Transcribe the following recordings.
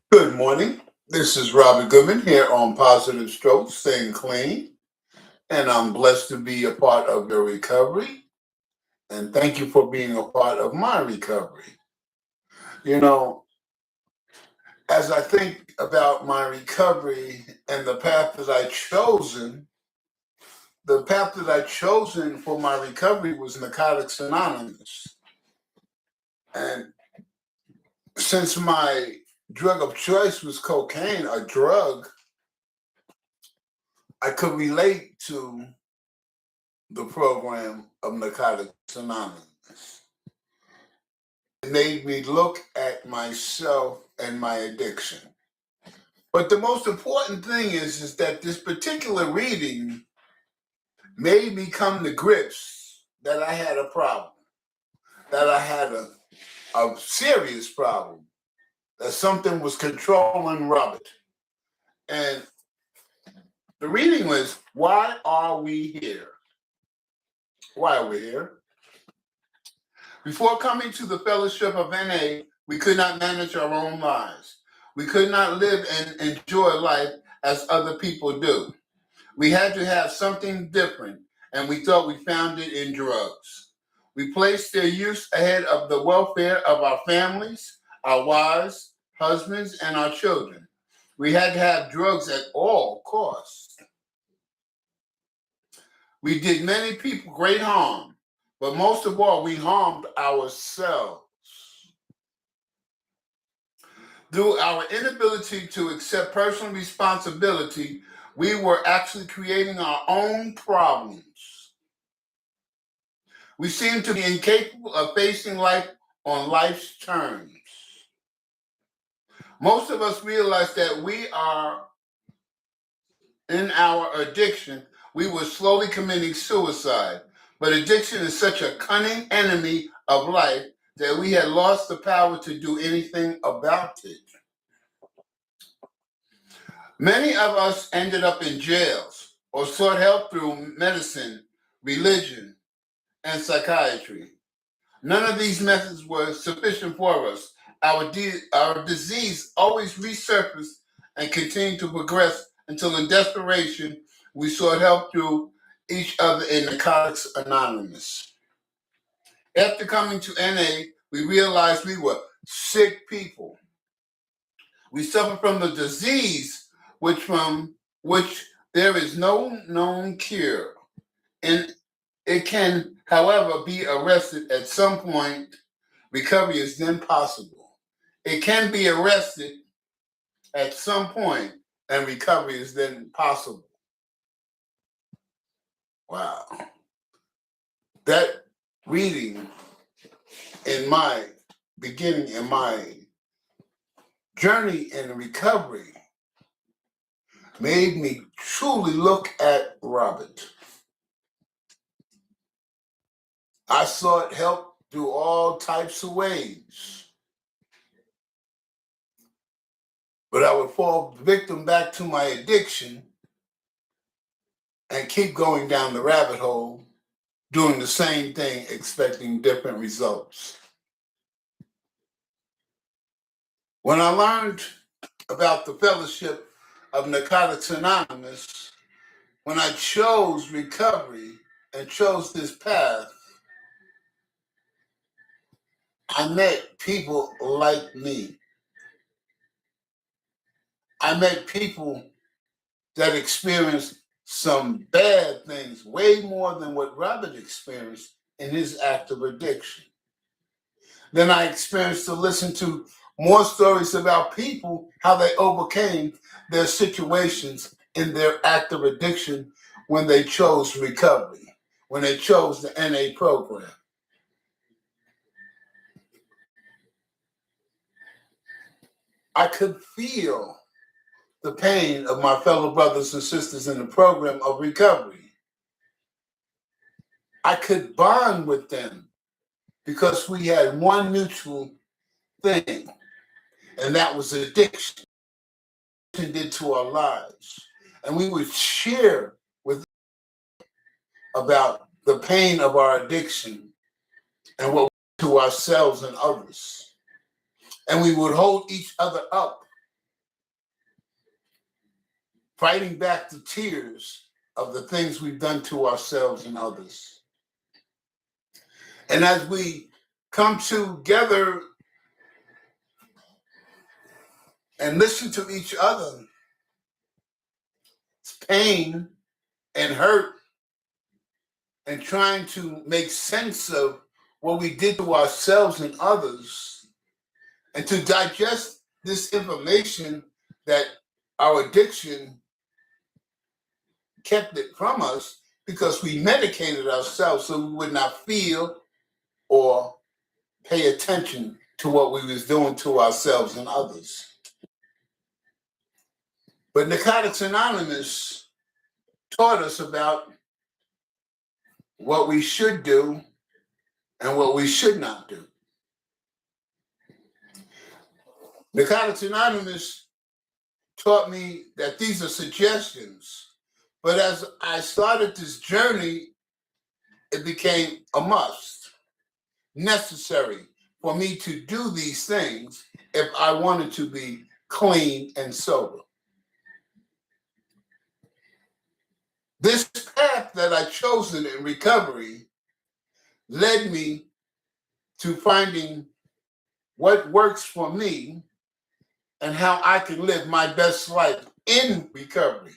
Good morning. This is Robbie Goodman here on Positive Strokes, staying clean, and I'm blessed to be a part of your recovery. And thank you for being a part of my recovery. You know, as I think about my recovery and the path that I chosen for my recovery was Narcotics Anonymous. And since my drug of choice was cocaine, a drug, I could relate to the program of Narcotics Anonymous. It made me look at myself and my addiction. But the most important thing is that this particular reading made me come to grips that I had a problem, that I had a serious problem, that something was controlling Robert. And the reading was, why are we here? Why are we here? Before coming to the fellowship of NA, we could not manage our own lives. We could not live and enjoy life as other people do. We had to have something different, and we thought we found it in drugs. We placed their use ahead of the welfare of our families, our wives, husbands, and our children. We had to have drugs at all costs. We did many people great harm, but most of all, we harmed ourselves. Through our inability to accept personal responsibility, we were actually creating our own problems. We seem to be incapable of facing life on life's terms. Most of us realize that we are in our addiction, we were slowly committing suicide. But addiction is such a cunning enemy of life that we had lost the power to do anything about it. Many of us ended up in jails or sought help through medicine, religion, and psychiatry. None of these methods were sufficient for us. Our disease always resurfaced and continued to progress until in desperation we sought help through each other in Narcotics Anonymous. After coming to NA, we realized we were sick people. We suffer from the disease from which there is no known cure. And it can, however, be arrested at some point. Recovery is then possible. It can be arrested at some point, and recovery is then possible. Wow. That reading in my beginning, in my journey in recovery, made me truly look at Robert. I sought help through all types of ways, but I would fall victim back to my addiction and keep going down the rabbit hole, doing the same thing, expecting different results. When I learned about the fellowship of Narcotics Anonymous, when I chose recovery and chose this path, I met people like me. I met people that experienced some bad things, way more than what Robert experienced in his act of addiction. Then I experienced to listen to more stories about people, how they overcame their situations in their act of addiction when they chose recovery, when they chose the NA program. I could feel the pain of my fellow brothers and sisters in the program of recovery. I could bond with them because we had one mutual thing, and that was addiction did to our lives. And we would share with about the pain of our addiction and what we do to ourselves and others. And we would hold each other up. And we would hold each other up. And we would share with them about the pain of our addiction and what we do to ourselves and others. And we would hold each other up. And we would share with them about the pain of our addiction and what we do to ourselves and others. And we would hold each other up. And we would hold each other up. fighting back the tears of the things we've done to ourselves and others. And as we come together and listen to each other's pain and hurt and trying to make sense of what we did to ourselves and others, and to digest this information that our addiction kept it from us because we medicated ourselves so we would not feel or pay attention to what we was doing to ourselves and others. But Narcotics Anonymous taught us about what we should do and what we should not do. Narcotics Anonymous taught me that these are suggestions, but as I started this journey, it became a must, necessary for me to do these things if I wanted to be clean and sober. This path that I chosen in recovery led me to finding what works for me and how I can live my best life in recovery.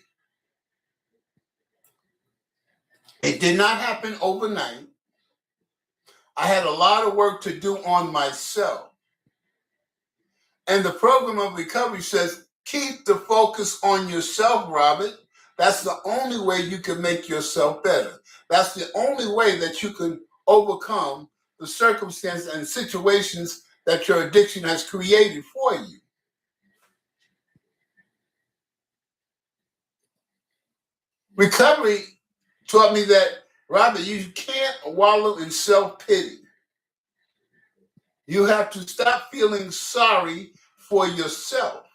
It did not happen overnight. I had a lot of work to do on myself. And the program of recovery says, keep the focus on yourself, Robert. That's the only way you can make yourself better. That's the only way that you can overcome the circumstances and situations that your addiction has created for you. Recovery taught me that, Robert, you can't wallow in self-pity. You have to stop feeling sorry for yourself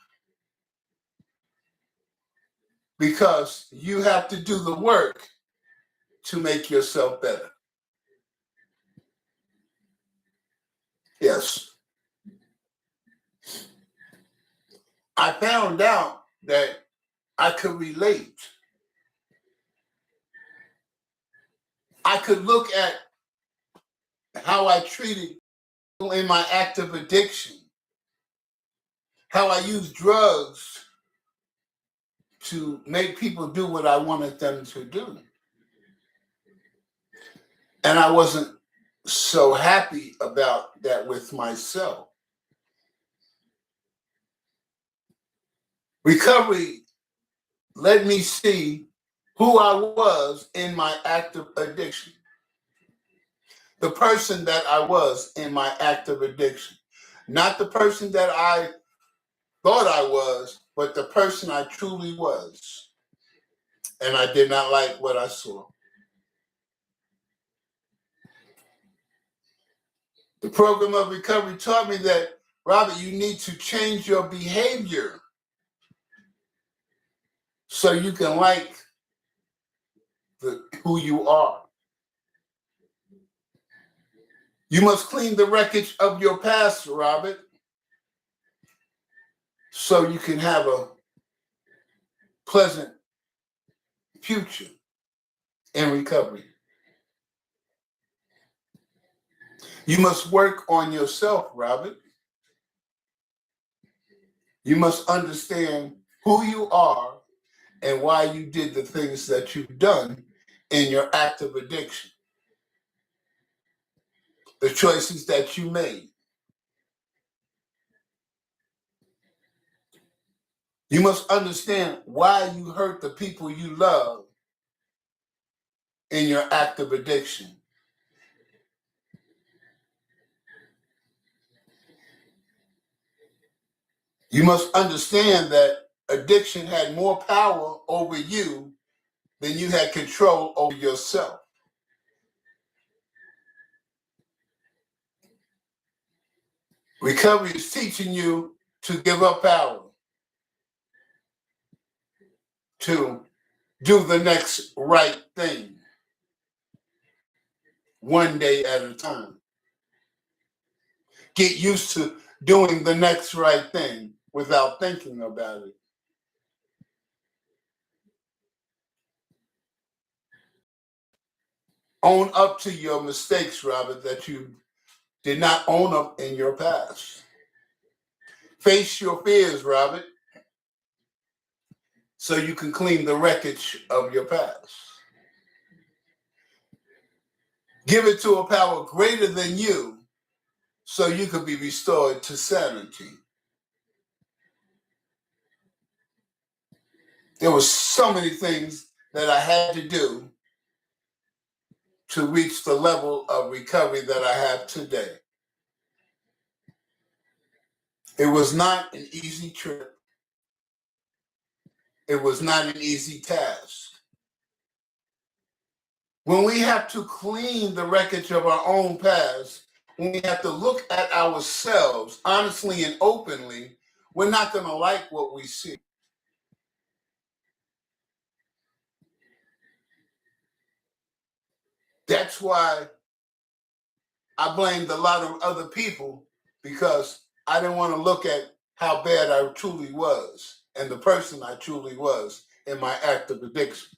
because you have to do the work to make yourself better. Yes. I found out that I could relate. I could look at how I treated people in my active addiction, how I used drugs to make people do what I wanted them to do. And I wasn't so happy about that with myself. Recovery let me see who I was in my active addiction. The person that I was in my active addiction. Not the person that I thought I was, but the person I truly was. And I did not like what I saw. The program of recovery taught me that, Robert, you need to change your behavior so you can like who you are. You must clean the wreckage of your past, Robert, so you can have a pleasant future in recovery. You must work on yourself, Robert. You must understand who you are and why you did the things that you've done in your active addiction. The choices that you made. You must understand why you hurt the people you love in your active addiction. You must understand that addiction had more power over you than you had control over yourself. Recovery is teaching you to give up power, to do the next right thing, one day at a time. Get used to doing the next right thing without thinking about it. Own up to your mistakes, Robert, that you did not own up in your past. Face your fears, Robert, so you can clean the wreckage of your past. Give it to a power greater than you so you can be restored to sanity. There were so many things that I had to do to reach the level of recovery that I have today. It was not an easy trip. It was not an easy task. When we have to clean the wreckage of our own past, when we have to look at ourselves honestly and openly, we're not going to like what we see. That's why I blamed a lot of other people, because I didn't want to look at how bad I truly was and the person I truly was in my act of addiction.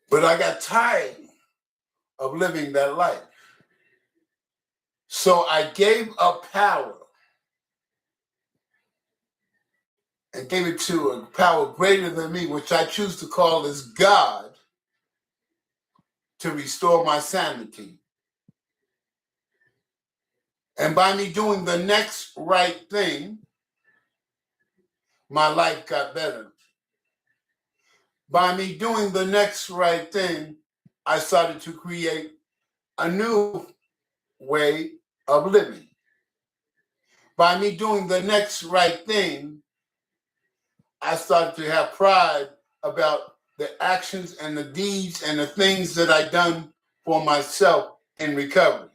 But I got tired of living that life. So I gave up power and gave it to a power greater than me, which I choose to call as God, to restore my sanity. And by me doing the next right thing, my life got better. By me doing the next right thing, I started to create a new way of living. By me doing the next right thing, I started to have pride about the actions and the deeds and the things that I'd done for myself in recovery.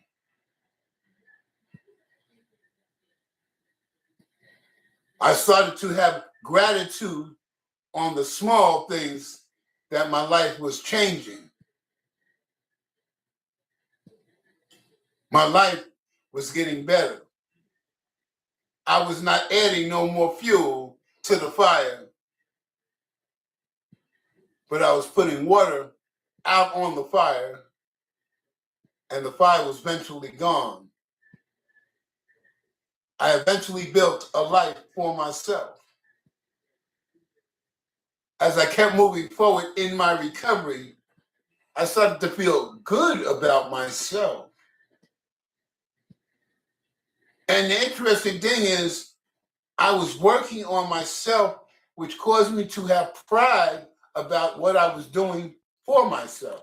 I started to have gratitude on the small things that my life was changing. My life was getting better. I was not adding no more fuel to the fire, but I was putting water out on the fire, and the fire was eventually gone. I eventually built a life for myself. As I kept moving forward in my recovery, I started to feel good about myself. And the interesting thing is, I was working on myself, which caused me to have pride about what I was doing for myself.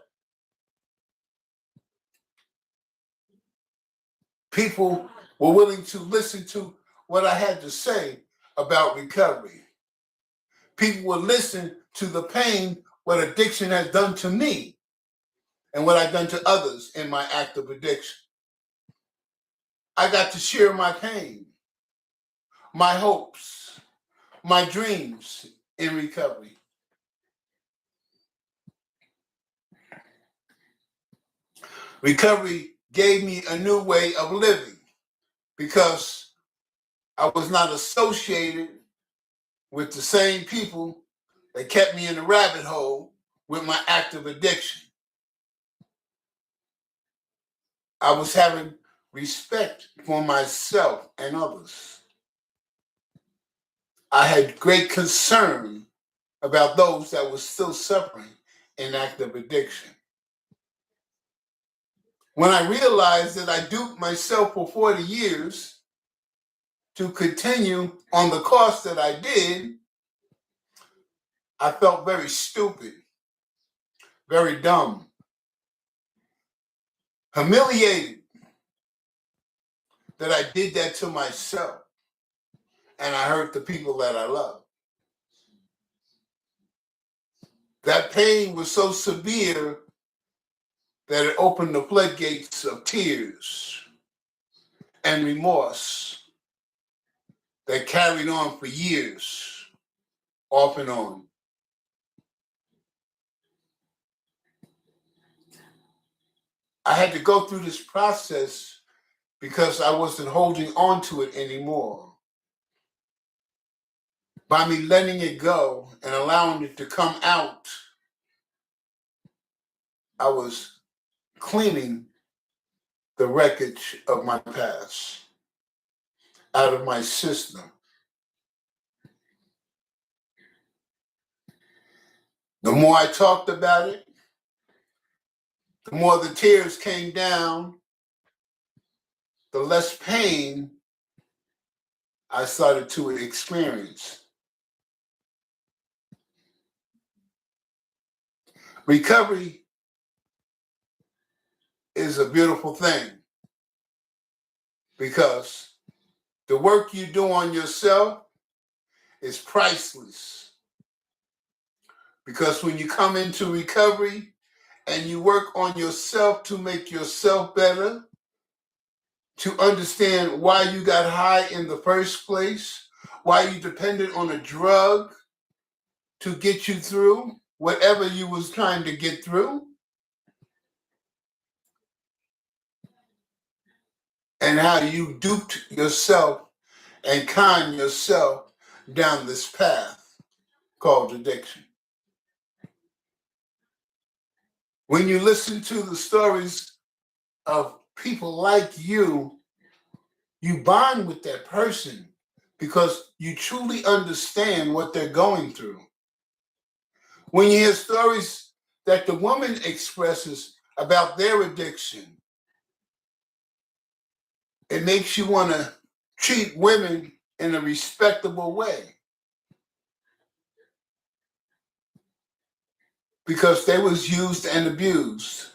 People were willing to listen to what I had to say about recovery. People would listen to the pain, what addiction has done to me, and what I've done to others in my act of addiction. I got to share my pain, my hopes, my dreams in recovery. Recovery gave me a new way of living because I was not associated with the same people that kept me in the rabbit hole with my active addiction. I was having respect for myself and others. I had great concern about those that were still suffering in active addiction. When I realized that I duped myself for 40 years to continue on the course that I did, I felt very stupid, very dumb, humiliated that I did that to myself, and I hurt the people that I love. That pain was so severe that it opened the floodgates of tears and remorse that carried on for years, off and on. I had to go through this process because I wasn't holding on to it anymore. By me letting it go and allowing it to come out, I was cleaning the wreckage of my past out of my system. The more I talked about it, the more the tears came down, the less pain I started to experience. Recovery is a beautiful thing because the work you do on yourself is priceless. Because when you come into recovery and you work on yourself to make yourself better, to understand why you got high in the first place, why you depended on a drug to get you through whatever you was trying to get through, and how you duped yourself and con yourself down this path called addiction. When you listen to the stories of people like you bond with that person because you truly understand what they're going through. When you hear stories that the woman expresses about their addiction, it makes you want to treat women in a respectable way because they was used and abused,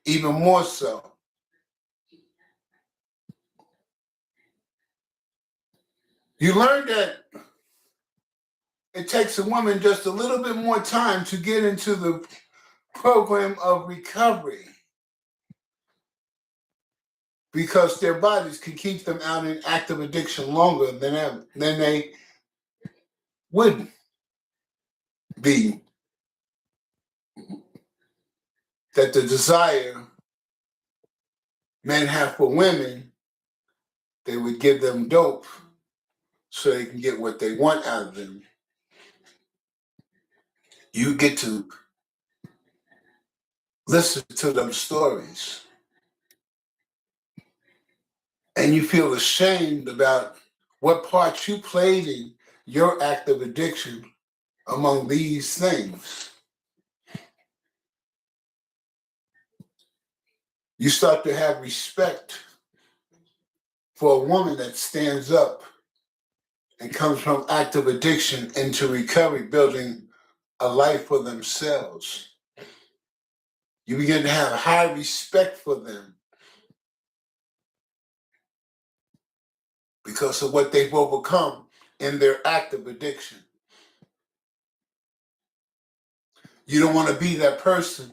even more so. You learn that it takes a woman just a little bit more time to get into the program of recovery because their bodies can keep them out in active addiction longer than they would be. That the desire men have for women, they would give them dope so they can get what they want out of them. You get to listen to them stories and you feel ashamed about what part you played in your active addiction among these things. You start to have respect for a woman that stands up and comes from active addiction into recovery, building a life for themselves. You begin to have high respect for them because of what they've overcome in their active addiction. You don't want to be that person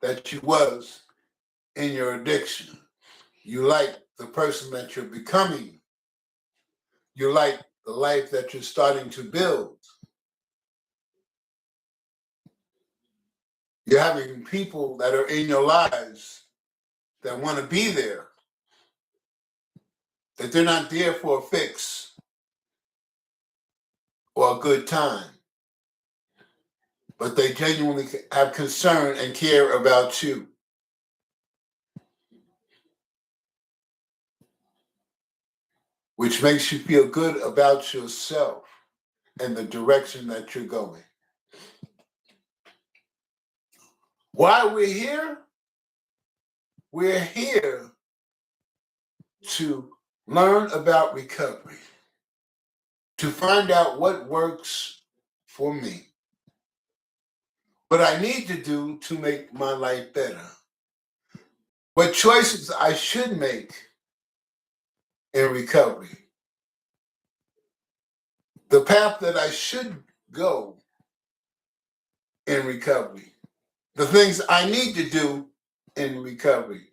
that you was in your addiction. You like the person that you're becoming. You like the life that you're starting to build. You're having people that are in your lives that want to be there, that they're not there for a fix or a good time, but they genuinely have concern and care about you. Which makes you feel good about yourself and the direction that you're going. Why we're here to learn about recovery, to find out what works for me, what I need to do to make my life better, what choices I should make in recovery, the path that I should go in recovery, the things I need to do in recovery.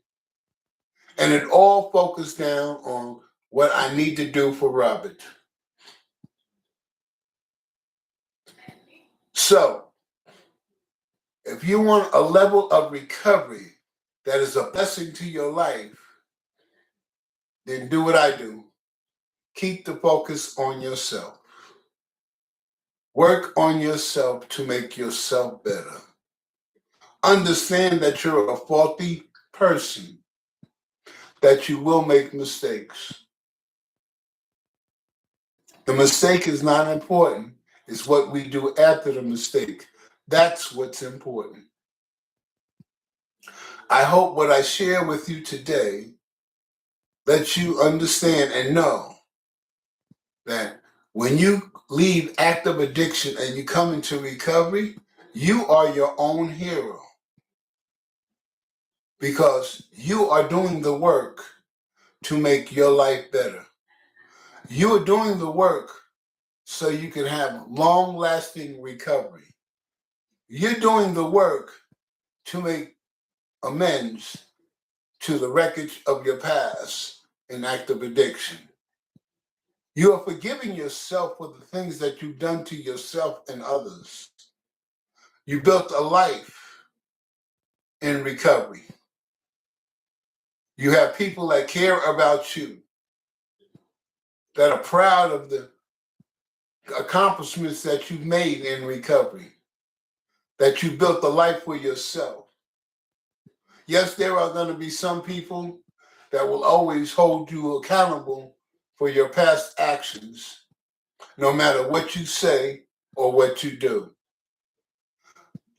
And it all focused down on what I need to do for Robert. So, if you want a level of recovery that is a blessing to your life, then do what I do. Keep the focus on yourself. Work on yourself to make yourself better. Understand that you're a faulty person, that you will make mistakes. The mistake is not important. It's what we do after the mistake. That's what's important. I hope what I share with you today lets you understand and know that when you leave active addiction and you come into recovery, you are your own hero because you are doing the work to make your life better. You are doing the work so you can have long-lasting recovery. You're doing the work to make amends to the wreckage of your past in active addiction. You are forgiving yourself for the things that you've done to yourself and others. You built a life in recovery. You have people that care about you, that are proud of the accomplishments that you've made in recovery, that you built a life for yourself. Yes, there are going to be some people that will always hold you accountable for your past actions, no matter what you say or what you do.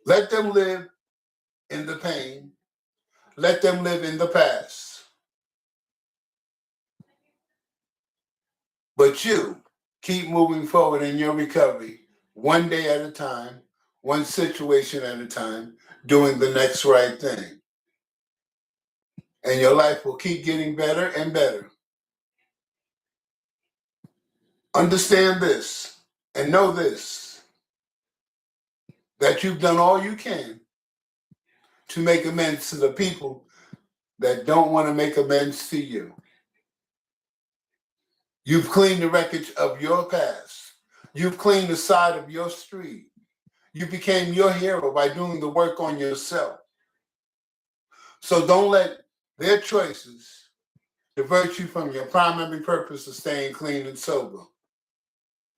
Let them live in the pain. Let them live in the past. But you keep moving forward in your recovery, one day at a time, one situation at a time, doing the next right thing. And your life will keep getting better and better. Understand this and know this, that you've done all you can to make amends to the people that don't want to make amends to you. You've cleaned the wreckage of your past. You've cleaned the side of your street. You became your hero by doing the work on yourself. So don't let their choices divert you from your primary purpose of staying clean and sober.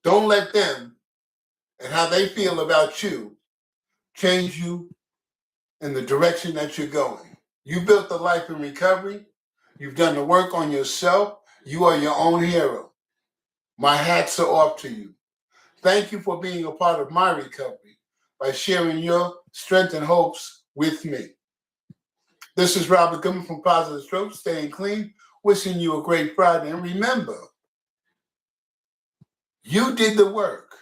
Don't let them and how they feel about you change you in the direction that you're going. You built a life in recovery. You've done the work on yourself. You are your own hero. My hats are off to you. Thank you for being a part of my recovery by sharing your strength and hopes with me. This is Robert Goodman from Positive Stroke, staying clean, wishing you a great Friday. And remember, you did the work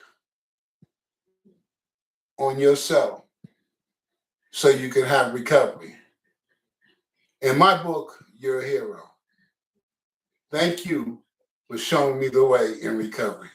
on yourself so you can have recovery. In my book, you're a hero. Thank you for showing me the way in recovery.